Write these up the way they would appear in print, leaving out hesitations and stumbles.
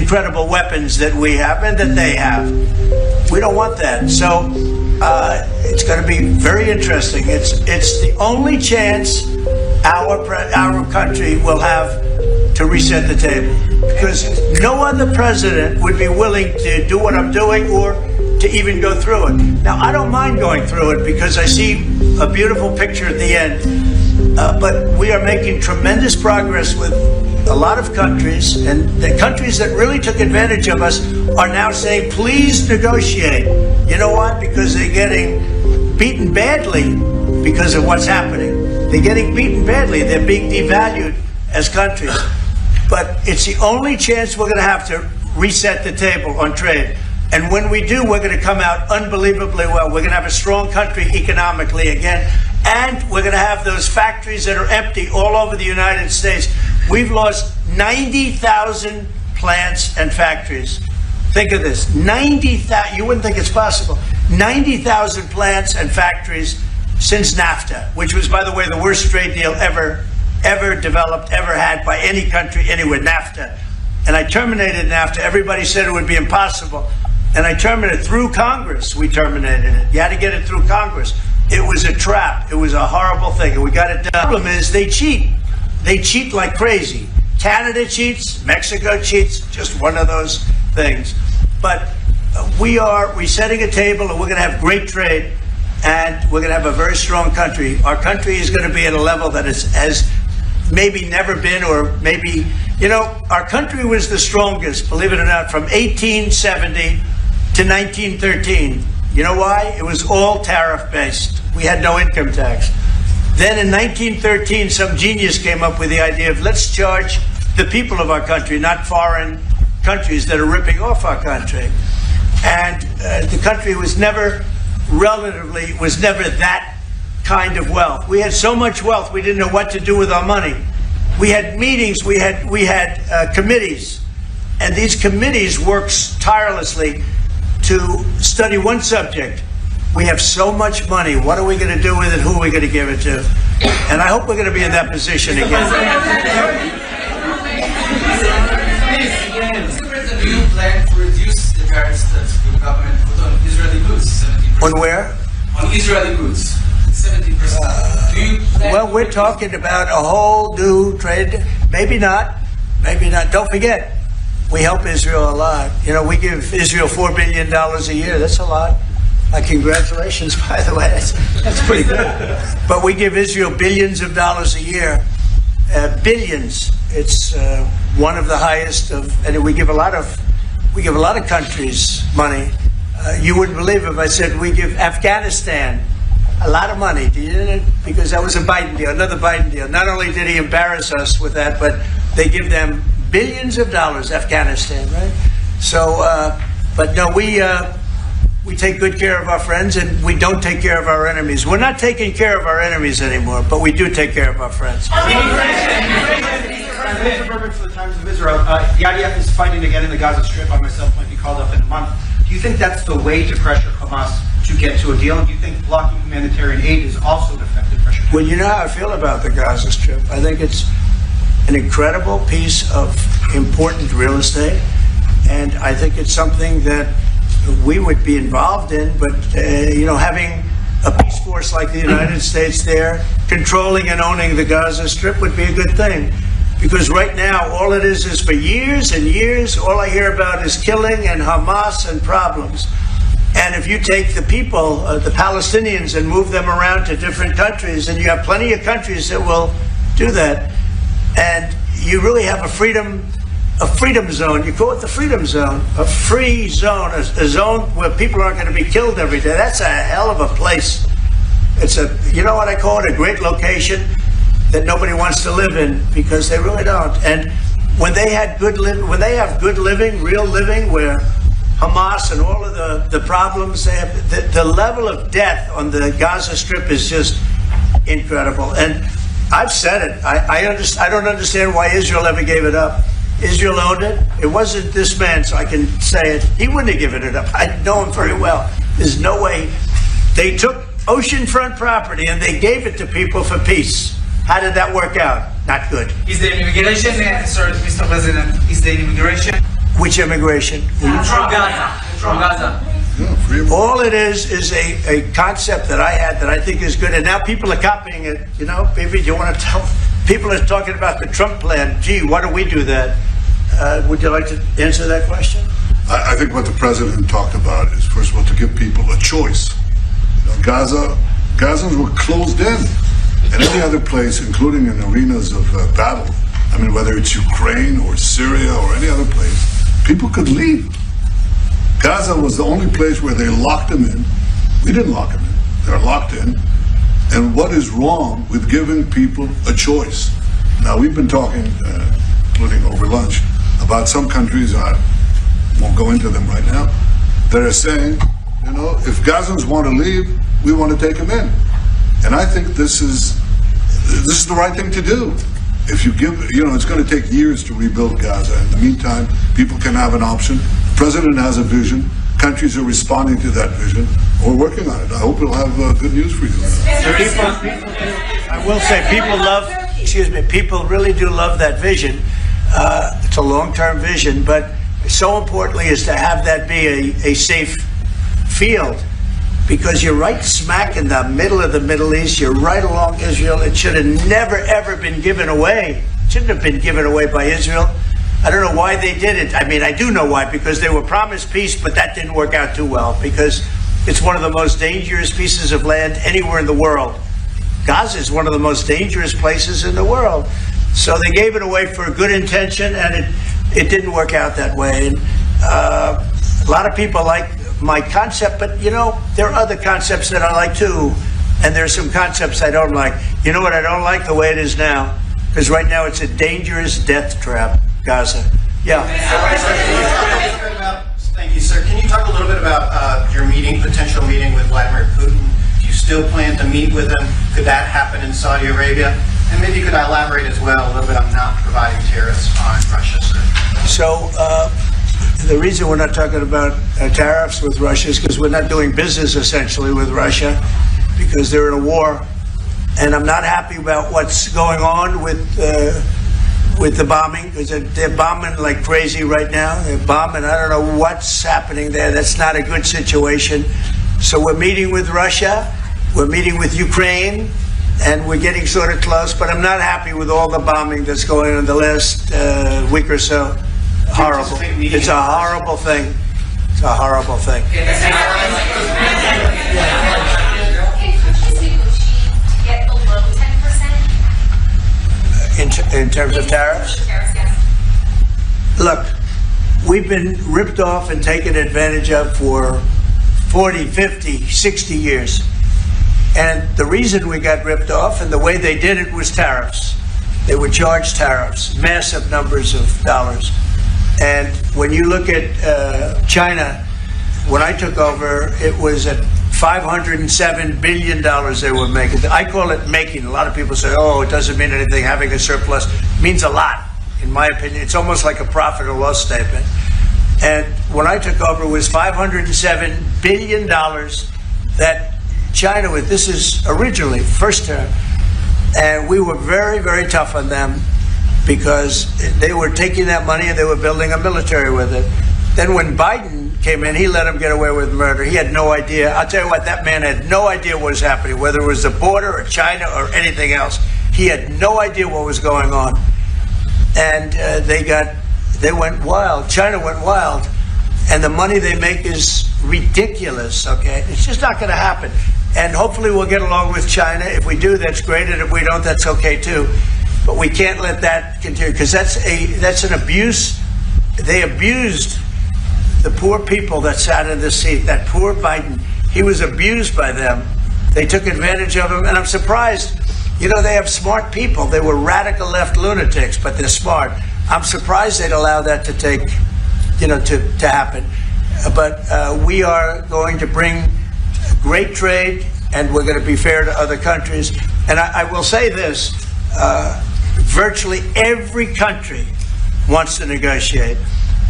incredible weapons that we have and that they have. We don't want that. So it's going to be very interesting. It's the only chance our country will have to reset the table, because no other president would be willing to do what I'm doing or to even go through it. Now, I don't mind going through it because I see a beautiful picture at the end, but we are making tremendous progress with a lot of countries, and the countries that really took advantage of us are now saying, please negotiate. You know what? Because they're getting beaten badly because of what's happening. They're getting beaten badly. They're being devalued as countries. But it's the only chance we're going to have to reset the table on trade. And when we do, we're going to come out unbelievably well. We're going to have a strong country economically again. And we're going to have those factories that are empty all over the United States. We've lost 90,000 plants and factories. Think of this, 90,000, you wouldn't think it's possible. 90,000 plants and factories since NAFTA, which was, by the way, the worst trade deal ever developed, ever had by any country anywhere, NAFTA. And I terminated NAFTA. Everybody said it would be impossible. And I terminated it through Congress. We terminated it. You had to get it through Congress. It was a trap. It was a horrible thing. And we got it done. The problem is they cheat. They cheat like crazy. Canada cheats. Mexico cheats. Just one of those things. But we are resetting a table, and we're going to have great trade. And we're going to have a very strong country. Our country is going to be at a level that has maybe never been, or maybe, you know, our country was the strongest, believe it or not, from 1870 to 1913. You know why? It was all tariff-based. We had no income tax. Then in 1913, some genius came up with the idea of let's charge the people of our country, not foreign countries that are ripping off our country. And the country was never that kind of wealth. We had so much wealth, we didn't know what to do with our money. We had meetings, we had committees, and these committees worked tirelessly to study one subject. We have so much money. What are we going to do with it? Who are we going to give it to? And I hope we're going to be in that position again. Do you plan to reduce the tariffs that the government put on Israeli goods? 70%. On where? On Israeli goods. 70%. Do you plan Well, we're talking about a whole new trade. Maybe not. Maybe not. Don't forget, we help Israel a lot. You know, we give Israel $4 billion a year. That's a lot. Congratulations, by the way. That's pretty good. But we give Israel billions of dollars a year. Billions. It's one of the highest of, and we give a lot of countries money. You wouldn't believe if I said we give Afghanistan a lot of money. Do you? Because that was a Biden deal, another Biden deal. Not only did he embarrass us with that, but they give them billions of dollars, Afghanistan, right? So, but no, we take good care of our friends, and we don't take care of our enemies. We're not taking care of our enemies anymore, but we do take care of our friends. Mr. Berman for the Times of Israel. The IDF is fighting again in the Gaza Strip. I myself might be called up in a month. Do you think that's the way to pressure Hamas to get to a deal? And do you think blocking humanitarian aid is also an effective pressure? Well, you know how I feel about the Gaza Strip. I think it's an incredible piece of important real estate, and I think it's something that we would be involved in, but having a peace force like the United States there, controlling and owning the Gaza Strip would be a good thing. Because right now, all it is for years and years, all I hear about is killing and Hamas and problems. And if you take the people, the Palestinians, and move them around to different countries, and you have plenty of countries that will do that, and you really have a freedom zone. You call it the freedom zone, a free zone, a zone where people aren't going to be killed every day. That's a hell of a place. It's you know what I call it, a great location that nobody wants to live in, because they really don't. And when they have good living, real living, where Hamas and all of the problems they have, the level of death on the Gaza Strip is just incredible. And I've said it. I don't understand why Israel ever gave it up. Israel owned it. It wasn't this man, so I can say it. He wouldn't have given it up. I know him very well. There's no way. They took oceanfront property and they gave it to people for peace. How did that work out? Not good. Is there immigration? Sorry, Mr. President, is there immigration? Which immigration? From Gaza. From Gaza. Yeah, free of- All it is a concept that I had that I think is good, and now people are copying it. You know, maybe you want to tell people are talking about the Trump plan. Gee, why don't we do that? Would you like to answer that question? I think what the president talked about is, first of all, to give people a choice. You know, Gazans were closed in, and any other place, including in arenas of battle. I mean, whether it's Ukraine or Syria or any other place, people could leave. Gaza was the only place where they locked them in. We didn't lock them in. They're locked in. And what is wrong with giving people a choice? Now, we've been talking, including over lunch, about some countries, I won't go into them right now, that are saying, you know, if Gazans want to leave, we want to take them in. And I think this is the right thing to do. If you give, you know, it's going to take years to rebuild Gaza. In the meantime, people can have an option. The president has a vision. Countries are responding to that vision. We're working on it. I hope we'll have good news for you. I will say people really do love that vision. It's a long-term vision, but so importantly is to have that be a safe field, because you're right smack in the middle of the Middle East. You're right along Israel. It should have never, ever been given away. It shouldn't have been given away by Israel. I don't know why they did it. I mean, I do know why, because they were promised peace, but that didn't work out too well, because it's one of the most dangerous pieces of land anywhere in the world. Gaza is one of the most dangerous places in the world. So they gave it away for a good intention, and it didn't work out that way. And a lot of people like my concept, but you know, there are other concepts that I like too, and there's some concepts I don't like. You know what I don't like? The way it is now, because right now it's a dangerous death trap, Gaza. Yeah. Thank you, sir. Can you talk a little bit about your potential meeting with Vladimir Putin? Do you still plan to meet with him? Could that happen in Saudi Arabia? And maybe you could elaborate as well a little bit on not providing tariffs on Russia, sir. So the reason we're not talking about tariffs with Russia is because we're not doing business essentially with Russia, because they're in a war, and I'm not happy about what's going on with the bombing, because they're bombing like crazy right now. They're bombing. I don't know what's happening there. That's not a good situation. So we're meeting with Russia. We're meeting with Ukraine. And we're getting sort of close, but I'm not happy with all the bombing that's going on in the last week or so. Horrible. It's a horrible thing. It's a horrible thing. Can countries negotiate to get below 10%? In terms of tariffs? Tariffs, yes. Look, we've been ripped off and taken advantage of for 40, 50, 60 years. And the reason we got ripped off and the way they did it was tariffs. They would charge tariffs, massive numbers of dollars. And when you look at China, when I took over, it was at $507 billion they were making. I call it making. A lot of people say, oh, it doesn't mean anything. Having a surplus means a lot, in my opinion. It's almost like a profit or loss statement. And when I took over, it was $507 billion that China with. This is originally, first term. And we were very, very tough on them because they were taking that money and they were building a military with it. Then when Biden came in, he let them get away with murder. He had no idea. I'll tell you what, that man had no idea what was happening, whether it was the border or China or anything else. He had no idea what was going on. And they went wild. China went wild. And the money they make is ridiculous, okay? It's just not going to happen. And hopefully we'll get along with China. If we do, that's great. And if we don't, that's okay too. But we can't let that continue, because that's an abuse. They abused the poor people that sat in the seat. That poor Biden, he was abused by them. They took advantage of him. And I'm surprised. You know, they have smart people. They were radical left lunatics, but they're smart. I'm surprised they'd allow that to take, to happen. But we are going to bring great trade, and we're going to be fair to other countries. And I will say this, virtually every country wants to negotiate.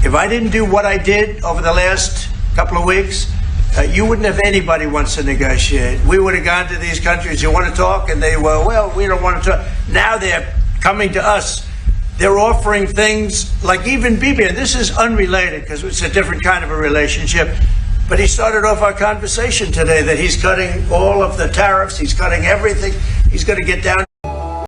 If I didn't do what I did over the last couple of weeks, you wouldn't have anybody wants to negotiate. We would have gone to these countries, you want to talk? And they were, well, we don't want to talk. Now they're coming to us they're offering things like even Bibi, and this is unrelated because it's a different kind of a relationship, but he started off our conversation today that he's cutting all of the tariffs, he's cutting everything, he's going to get down